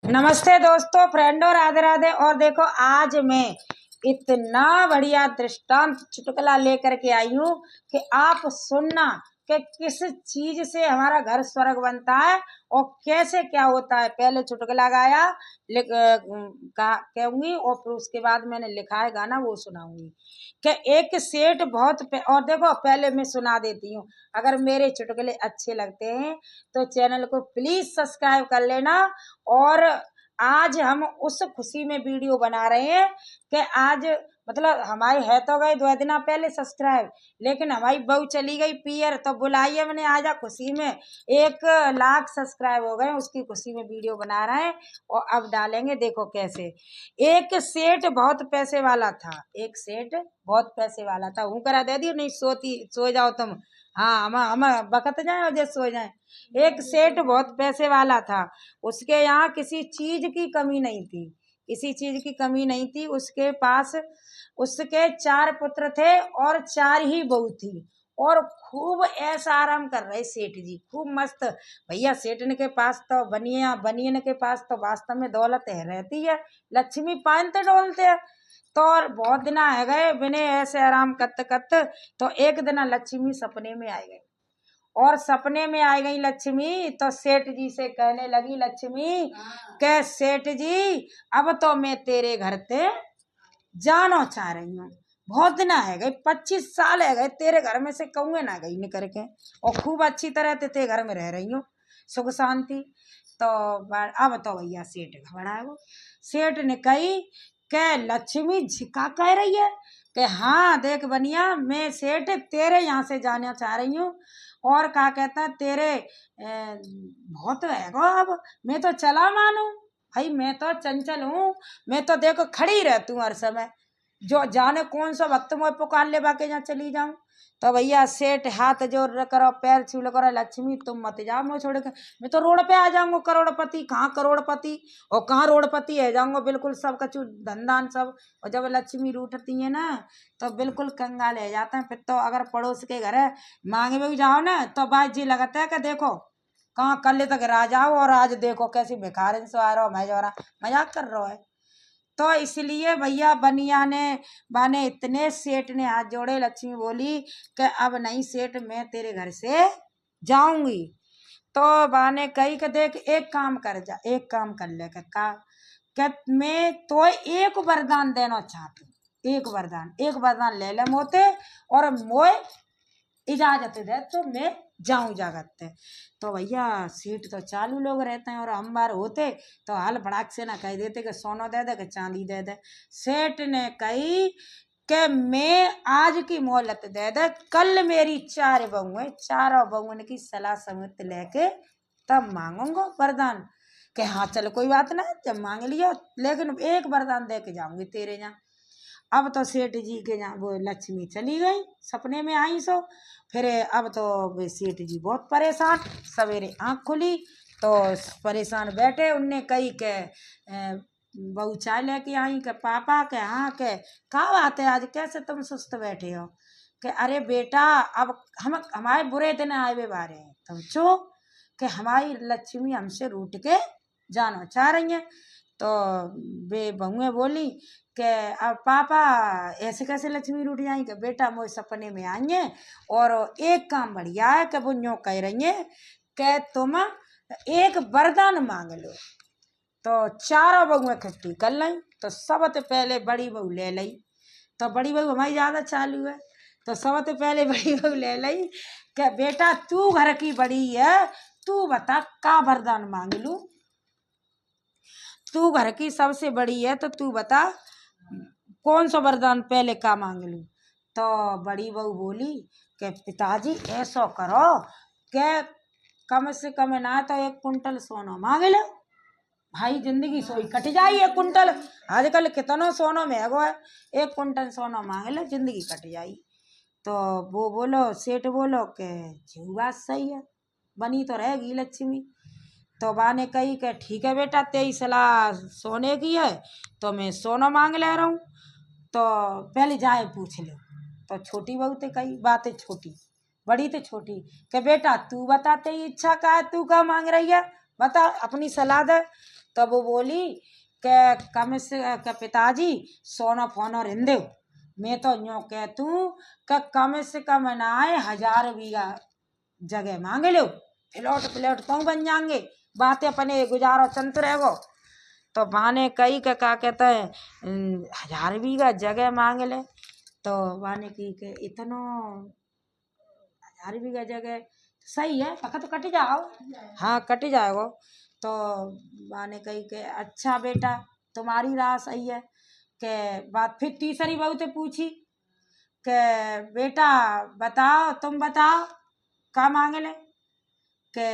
नमस्ते दोस्तों, फ्रेंड और राधे राधे। और देखो, आज मैं इतना बढ़िया दृष्टांत चुटकुला लेकर के आई हूँ कि आप सुनना कि किस चीज से हमारा घर स्वर्ग बनता है और कैसे क्या होता है। पहले चुटकुला गाया कहूंगी और फिर उसके बाद मैंने लिखा है गाना, वो सुनाऊंगी कि एक सेठ और देखो, पहले मैं सुना देती हूँ। अगर मेरे चुटकुले अच्छे लगते हैं तो चैनल को प्लीज सब्सक्राइब कर लेना। और आज हम उस खुशी में वीडियो बना रहे हैं कि आज मतलब हमारी है तो गई 2 दिन पहले सब्सक्राइब, लेकिन हमारी बहू चली गई पियर, तो बुलाइए मैंने आज खुशी में 1 लाख सब्सक्राइब हो गए, उसकी खुशी में वीडियो बना रहे हैं। और अब डालेंगे, देखो कैसे। एक सेठ बहुत पैसे वाला था। एक सेठ बहुत पैसे वाला था। हूँ करा दे दियो, नहीं सो जाओ तुम। हाँ, हम बकत जाए और जैसे सो जाए। एक सेठ बहुत पैसे वाला था। उसके यहाँ किसी चीज की कमी नहीं थी। किसी चीज की कमी नहीं थी उसके पास। उसके 4 पुत्र थे और 4 ही बहू थी। और खूब ऐसा आराम कर रहे सेठ जी, खूब मस्त। भैया सेठन के पास तो बनियन के पास तो वास्तव में दौलत है रहती है, लक्ष्मी पानते डोलते हैं। तो और बहुत दिन आ गए बिने ऐसे आराम करते करते। तो एक दिन लक्ष्मी सपने में आ गई। और सपने में आ गई लक्ष्मी तो सेठ जी से कहने लगी, लक्ष्मी के सेठ जी, अब तो मैं तेरे घर से जाना चाह रही हूँ। बहुत दिन है गए, 25 साल है गए तेरे घर में से कहूँगे ना गई निकल के। और खूब अच्छी तरह तेरे घर में रह रही हूँ, सुख शांति। तो अब तो भैया सेठ घबराए। वो सेठ ने कही के लक्ष्मी झिका कह रही है कि हाँ देख बनिया, मैं सेठ तेरे यहाँ से जाना चाह रही हूँ। और क्या कहता है तेरे बहुत रहेगा, अब मैं तो चला मानू। भाई मैं तो चंचल हूँ, मैं तो देखो खड़ी रहती हूँ हर समय, जो जाने कौन सा वक्त में पुकार ले बाके जहाँ चली जाऊं। तो भैया सेठ हाथ जोड़ करो, पैर छू करो, लक्ष्मी तुम मत जाओ मैं छोड़ के, मैं तो रोड पे आ जाऊंगा करोड़पति। कहाँ करोड़पति और कहाँ रोडपति है जाऊंगा, बिल्कुल सब कछु धंधान सब। और जब लक्ष्मी रूठती है ना तो बिल्कुल कंगाल है जाते हैं। फिर तो अगर पड़ोस के घर है मांगे में भी जाओ ना तो बात जी लगता है कि देखो कहाँ कल तक रह जाओ और आज देखो कैसी भिखारी से आ रहा हो, मैं जो रहा मजाक कर रहा है। तो इसलिए भैया बनिया ने बाने इतने सेठ ने हाथ जोड़े। लक्ष्मी बोली कि अब नहीं सेठ, मैं तेरे घर से जाऊंगी। तो बाने कही कि देख एक काम कर जा, एक काम कर ले का मैं तो एक वरदान देना चाहती हूँ। एक वरदान ले ले मोते और मोए इजाजत दे तो मैं जाऊं जागत। तो भैया सीट तो चालू लोग रहते हैं और हम बार होते तो हाल भड़ाक से ना कह देते कि सोना दे दे कि चांदी दे दे। सेठ ने कही कि मैं आज की मोहलत दे दे, कल मेरी 4 बहू है, 4 बहुओं की सलाह समित लेके तब मांगूंगा वरदान। कि हाँ चलो कोई बात ना, जब मांग लिया, लेकिन एक वरदान दे के जाऊंगी तेरे यहाँ। अब तो सेठ जी के यहाँ वो लक्ष्मी चली गई, सपने में आई सो। फिर अब तो सेठ जी बहुत परेशान। सवेरे आँख खुली तो परेशान बैठे। उनने कही के बहू चाय लेके आई के पापा के हाँ के क्या बात है आज कैसे तुम सुस्त बैठे हो। कि अरे बेटा अब हम हमारे बुरे दिन आए हुए बारे हैं, तुम चुप। कि हमारी लक्ष्मी हमसे रूठ के जाना चाह रही है। तो वे बहुएं बोली कि अब पापा ऐसे कैसे लक्ष्मी रूठ जाएंगे। कि बेटा मोए सपने में आएंगे और एक काम बढ़िया है कि वो यूँ कह रही है कि तुम एक वरदान मांग लो। तो 4 बहुएं इकट्ठी कर लाई। तो सबसे पहले बड़ी बहू ले ली। तो बड़ी बहू हमारी ज्यादा चालू है, तो सबसे पहले बड़ी बहू ले ली कि बेटा तू घर की बड़ी है, तू बता का वरदान मांग लू। तू घर की सबसे बड़ी है तो तू बता कौन सा वरदान पहले का मांग लू। तो बड़ी बहू बोली कि पिताजी ऐसा करो कि कम से कम ना तो 1 कुंटल सोना मांग लो। भाई जिंदगी सोई कट जाई। 1 कुंटल आजकल कितना सोना महंगो है, 1 कुंटल सोना मांग लो जिंदगी कट जाई। तो वो बोलो सेठ बोलो कि जी बात सही है, बनी तो रहेगी लक्ष्मी। तो बा ने कही कि ठीक है बेटा तेरी सलाह सोने की है तो मैं सोना मांग ले रहा हूँ, तो पहले जाए पूछ लो। तो छोटी बहू ते कही बातें छोटी, बड़ी तो छोटी कि बेटा तू बता तेरी इच्छा का है, तू क्या मांग रही है, बता अपनी सलाह दे। तो वो बोली के कम से के पिताजी सोना फोनो रिंदे, मैं तो यूँ कहतू कि कम से कम नाए 1000 बीघा जगह मांग लो, प्लॉट प्लॉट तो बन जाएंगे, बातें अपने गुजारो चंत रहेगो। तो बाने कही का कहते हैं 1000 बीघा जगह मांग ले। तो बाने की के इतनो 1000 बीघा जगह सही है, पका तो कट जाओ, हाँ कट जाएगो। तो बाने कही के अच्छा बेटा तुम्हारी राह सही है। के बात फिर तीसरी बहू से पूछी के बेटा बताओ, तुम बताओ का मांगे ले। के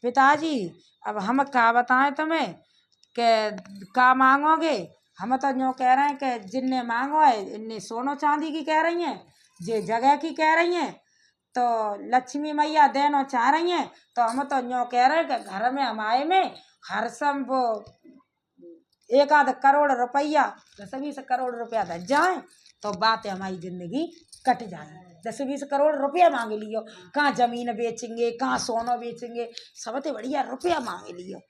पिताजी अब हम क्या बताएं तुम्हें के का मांगोगे, हम तो यूँ कह रहे हैं कि जिनने मांगो है इनने सोनो चांदी की कह रही हैं, जे जगह की कह रही हैं, तो लक्ष्मी मैया देनो चाह रही हैं। तो हम तो यूँ कह रहे हैं कि घर में हमारे में हर सम वो 1 करोड़ रुपया 10-20 करोड़ रुपया धज जाए तो बात है हमारी जिंदगी कट जाए। 10-20 करोड़ रुपया मांग लियो, कहाँ जमीन बेचेंगे, कहाँ सोना बेचेंगे, सबसे बढ़िया रुपया मांग लियो।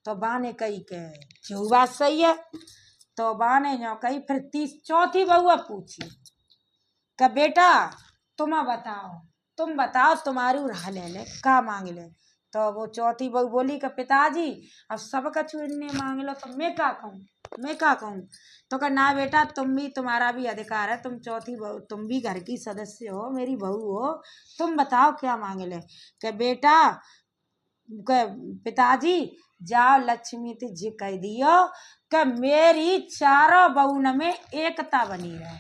तो बा ने कही के जो बात सही है। तो बा ने जो कही फिर चौथी बहू पूछी कि बेटा तुम बताओ तुम्हारी राह ले ले का मांग ले। तो वो चौथी बहू बोली कि पिताजी अब सब कछु इनने मांग लो तो मैं का कहूँ। तो कहा ना बेटा तुम्हारा भी अधिकार है, तुम चौथी बहू, तुम भी घर की सदस्य हो, मेरी बहू हो, तुम बताओ क्या मांग ले। कि बेटा पिताजी जाओ लक्ष्मी ते जी कह दियो कि मेरी चारों बहून में एकता बनी रहे,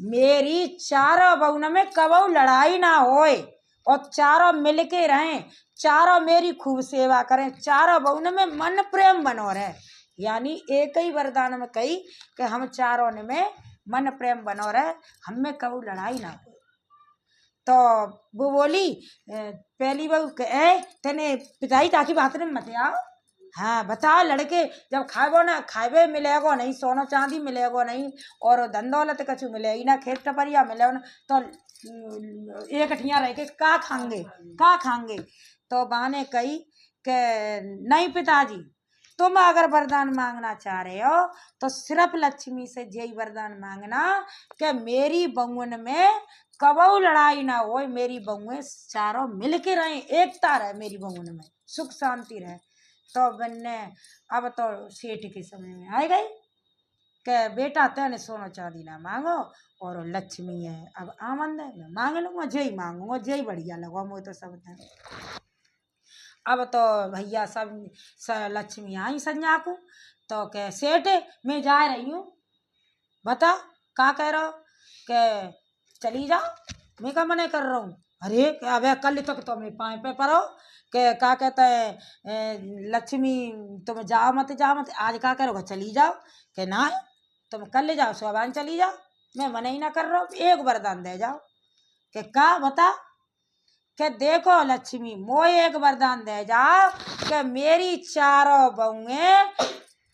मेरी चारों बहून में कबू लड़ाई ना होए और चारों मिलके रहें, चारों मेरी खूब सेवा करें, चारों बहून में मन प्रेम बनो रहे। यानी एक ही वरदान में कही कि हम चारों में मन प्रेम बनो रहे, हम में कबू लड़ाई ना हो। तो वो बोली पहली बहू तेने पिताजी ताकि बात में मत आओ, हाँ बताओ लड़के जब खाबो ना खाबे मिलेगो नहीं, सोनो चांदी मिलेगो नहीं और धन दौलत कछु मिलेगी ना, खेत टपरिया मिलेगो ना, तो एक ठिया रह के का खाएंगे। तो बाने कही कि नहीं पिताजी तुम अगर वरदान मांगना चाह रहे हो तो सिर्फ लक्ष्मी से यही वरदान मांगना कि मेरी बहून में कबू लड़ाई ना हो, मेरी बहुएं चारों मिल के रहे, एकता रहे मेरी बहून में, सुख शांति रहे। तो बनने अब तो सेठ के समय में आ गई कि बेटा तेने सोना चांदी ना मांगो और लक्ष्मी है अब आमंद है, मैं मांग लूंगा जय मांगूंगा जय बढ़िया लगो मुझे तो सब। अब तो भैया सब लक्ष्मी आई संज्ञा को। तो के सेठ मैं जा रही हूँ, बता का कह रहा हो के चली जाओ, मैं का मने कर रहा हूँ। अरे अब कल तक तो मैं पाए पे पड़ो के का कहता है लक्ष्मी तुम जाओ मत आज का करोगे चली जाओ। के ना तुम कल जाओ सुबह चली जाओ, मैं मना ही ना कर रहा हूँ, एक वरदान दे जाओ। के का बता के देखो लक्ष्मी मोए एक वरदान दे जाओ कि मेरी चारों बहुएं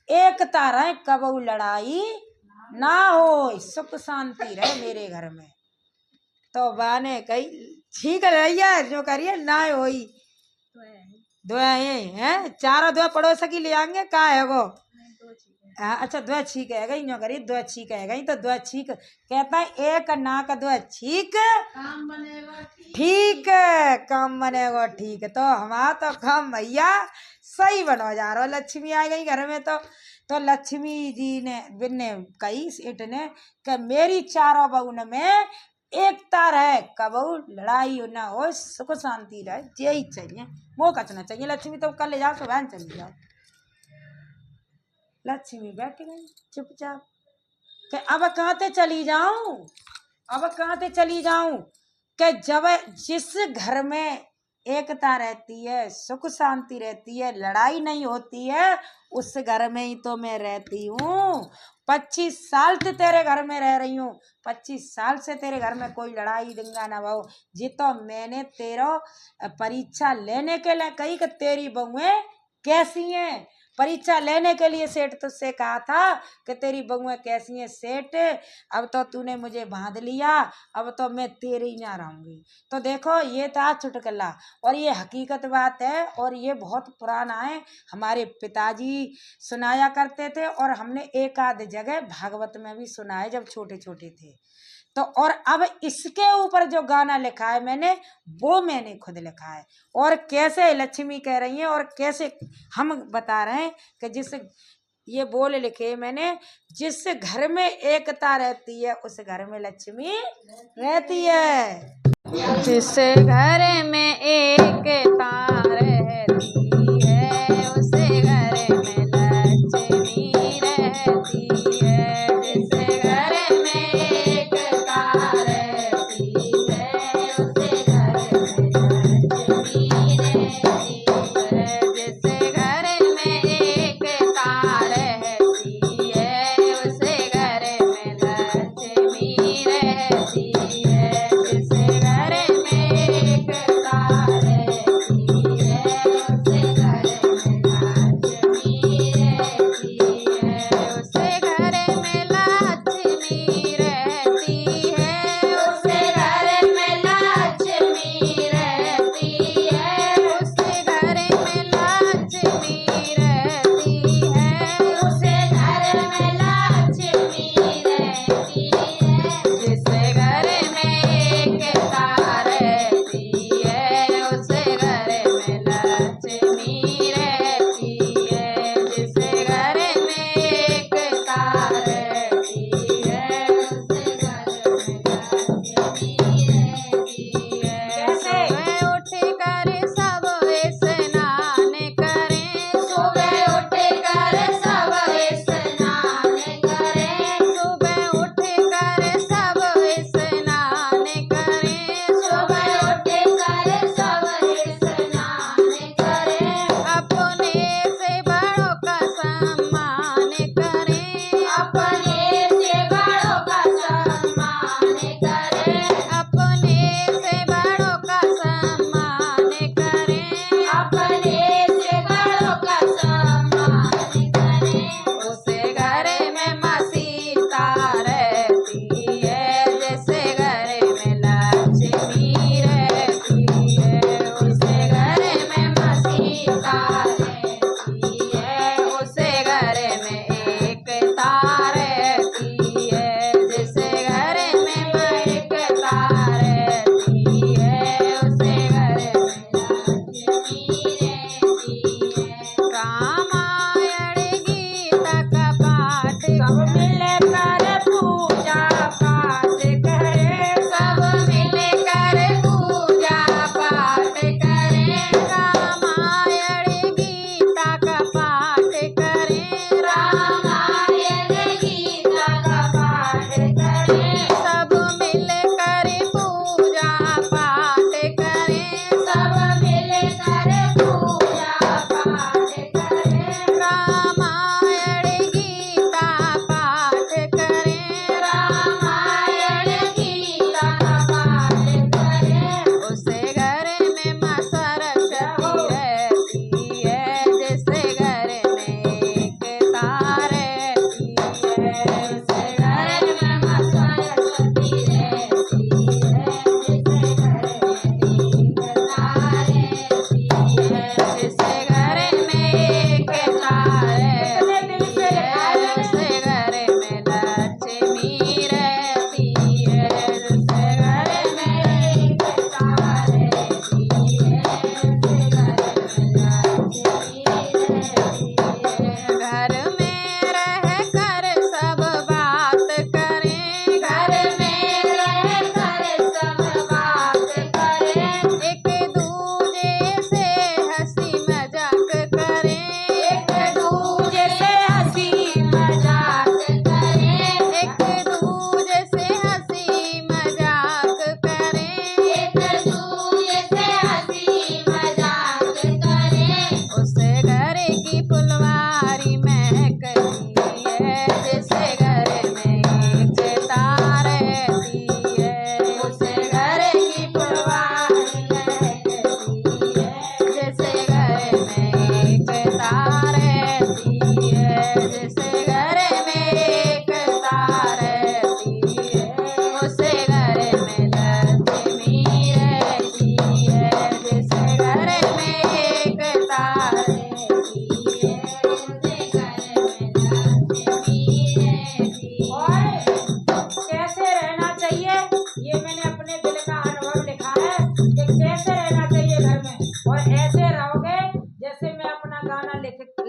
एकता रहे, कबू लड़ाई ना हो, सुख शांति रहे मेरे घर में। तो बाने कही ठीक है भैया जो करिए ना होई दो हैं चारों दो पड़ोस की ले आएंगे का है वो अच्छा दो छीक है गई जो करी दो छीक है गई तो दो छीक कहता है एक नाक दो छीक काम बनेगा ठीक है काम बनेगा ठीक। तो हमारा तो काम भैया सही बनो जा रहा। लक्ष्मी आ गई घर में तो लक्ष्मी जी ने बिन्ने कही सेठ ने कि मेरी चारों बहून में एकता रहे, कबू लड़ाई ना हो, सुख शांति रहे, यही चाहिए वो कचना चाहिए। लक्ष्मी तो कल ले जाओ सुबह चली जाओ। लक्ष्मी बैठ गई चुपचाप कि अब कहाँ ते चली जाऊं कि जब जिस घर में एकता रहती है, सुख शांति रहती है, लड़ाई नहीं होती है, उस घर में ही तो मैं रहती हूँ। 25 साल से तेरे घर में रह रही हूँ, 25 साल से तेरे घर में कोई लड़ाई दंगा ना हो। जी तो मैंने तेरा परीक्षा लेने के लिए कही कि तेरी बहुएं कैसी हैं, परीक्षा लेने के लिए सेठ तुझसे कहा था कि तेरी बहुएं कैसी हैं सेठ, अब तो तूने मुझे बांध लिया, अब तो मैं तेरे ही ना रहूंगी। तो देखो ये था चुटकुला और ये हकीकत बात है और ये बहुत पुराना है, हमारे पिताजी सुनाया करते थे और हमने एक आध जगह भागवत में भी सुना है जब छोटे छोटे थे। तो और अब इसके ऊपर जो गाना लिखा है मैंने, वो मैंने खुद लिखा है और कैसे लक्ष्मी कह रही है और कैसे हम बता रहे हैं कि जिस ये बोल लिखे मैंने, जिस घर में एकता रहती है उस घर में लक्ष्मी रहती है। जिस घर में एकता रहती है उस घर में लक्ष्मी रहती है। जिस घर में एकता रहती है उस घर में लक्ष्मी रहती है। जिस घर में एकता रहती है उस घर में लक्ष्मी रहती है। जिस घर में एकता रहती है उस घर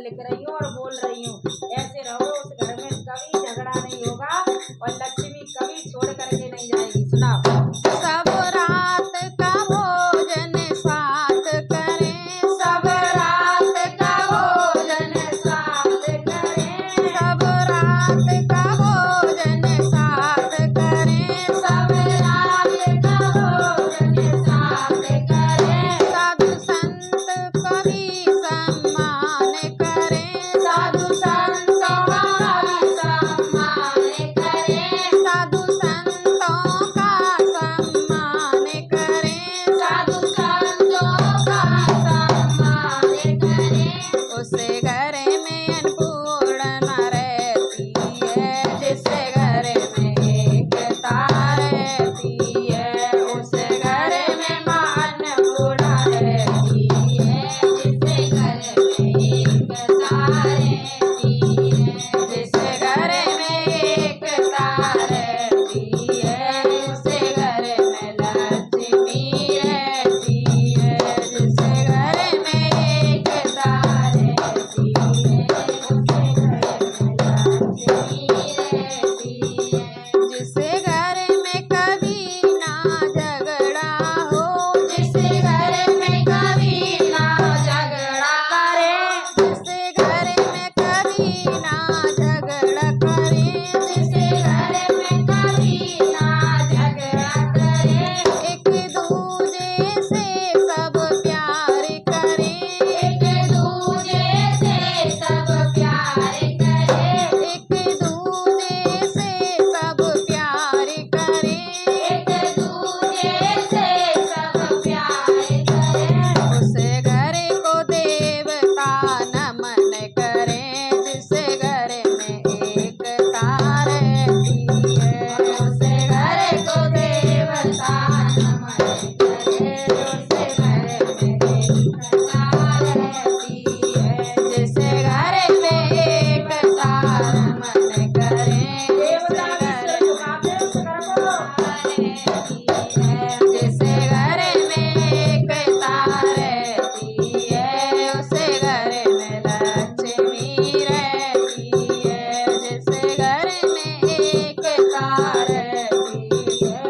लिख रही हूँ और बोल रही हूँ। ऐसे रहो, उस घर में कभी झगड़ा नहीं होगा और लक्ष्मी कभी छोड़ करके नहीं जाएगी। सुनाओ। सब रात का भोजन साथ करें, सब रात का भोजन साथ करें, सब रात का भोजन साथ करें, सब रात का भोजन साथ करें। साधु संत कभी सम्मान करें, साधु संतों का सम्मान करें, साधु संतों का सम्मान करें, साधु संतों का सम्मान करें। उसे घर में अन्नपूर्णा रहती है, जिससे घर में एकता रहती है, उसे घर में मां अन्नपूर्णा रहती है, जिससे घर में एकता रहती है, जिससे घर में एकता रहती है, उसे घर में लक्ष्मी रहती है, जिससे घर में एकता रहती है, उसे घर में लक्ष्मी रहती है। जिससे घर में कभी ना झगड़ा हो, जिससे घर में कभी ना झगड़ा करे, जिससे घर में कभी ना झगड़ा करे, जिससे घर में कभी ना झगड़ा करे। एक दूजे से सब प्यार करें, एक दूजे से सब प्यार करें, एक दूजे से सब प्यार करें, एक दूजे से सब प्यार करें। उसे घर को देवता नमन करें, जिससे घर में एकता रहती है, उसे घर को देवता नमन करें, उसे घर में एकता रहती है, जिससे घर में एकता नमन करें, देवता जिससे भी घर सिर झुकाते हैं, रहती है। जिससे घर में एकता रहती है, उसे घर में लक्ष्मी रहती है, जिससे घर में एकता रहती है,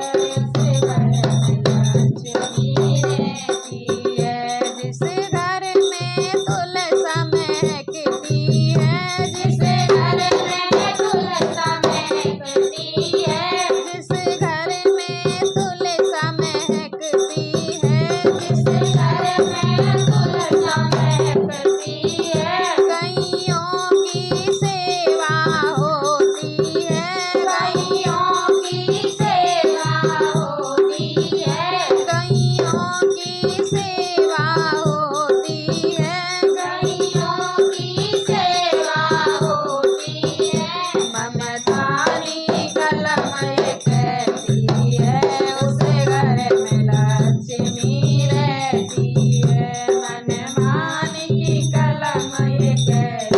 उसे घर में लक्ष्मी रहती है। जिस घर में तुलसा महकती है, जिस घर में तुलसा महकती है, जिस घर में तुलसा महकती है, जिस घर में तुलसा महकती है, गैयों की सेवा होती है, गैयों की सेवा होती है, गैयों की सेवा होती है, गैयों की सेवा होती है। ममतानी कलमय कहती है, उसे घर में लक्ष्मी रहती है, मनमानी की कलमय कहती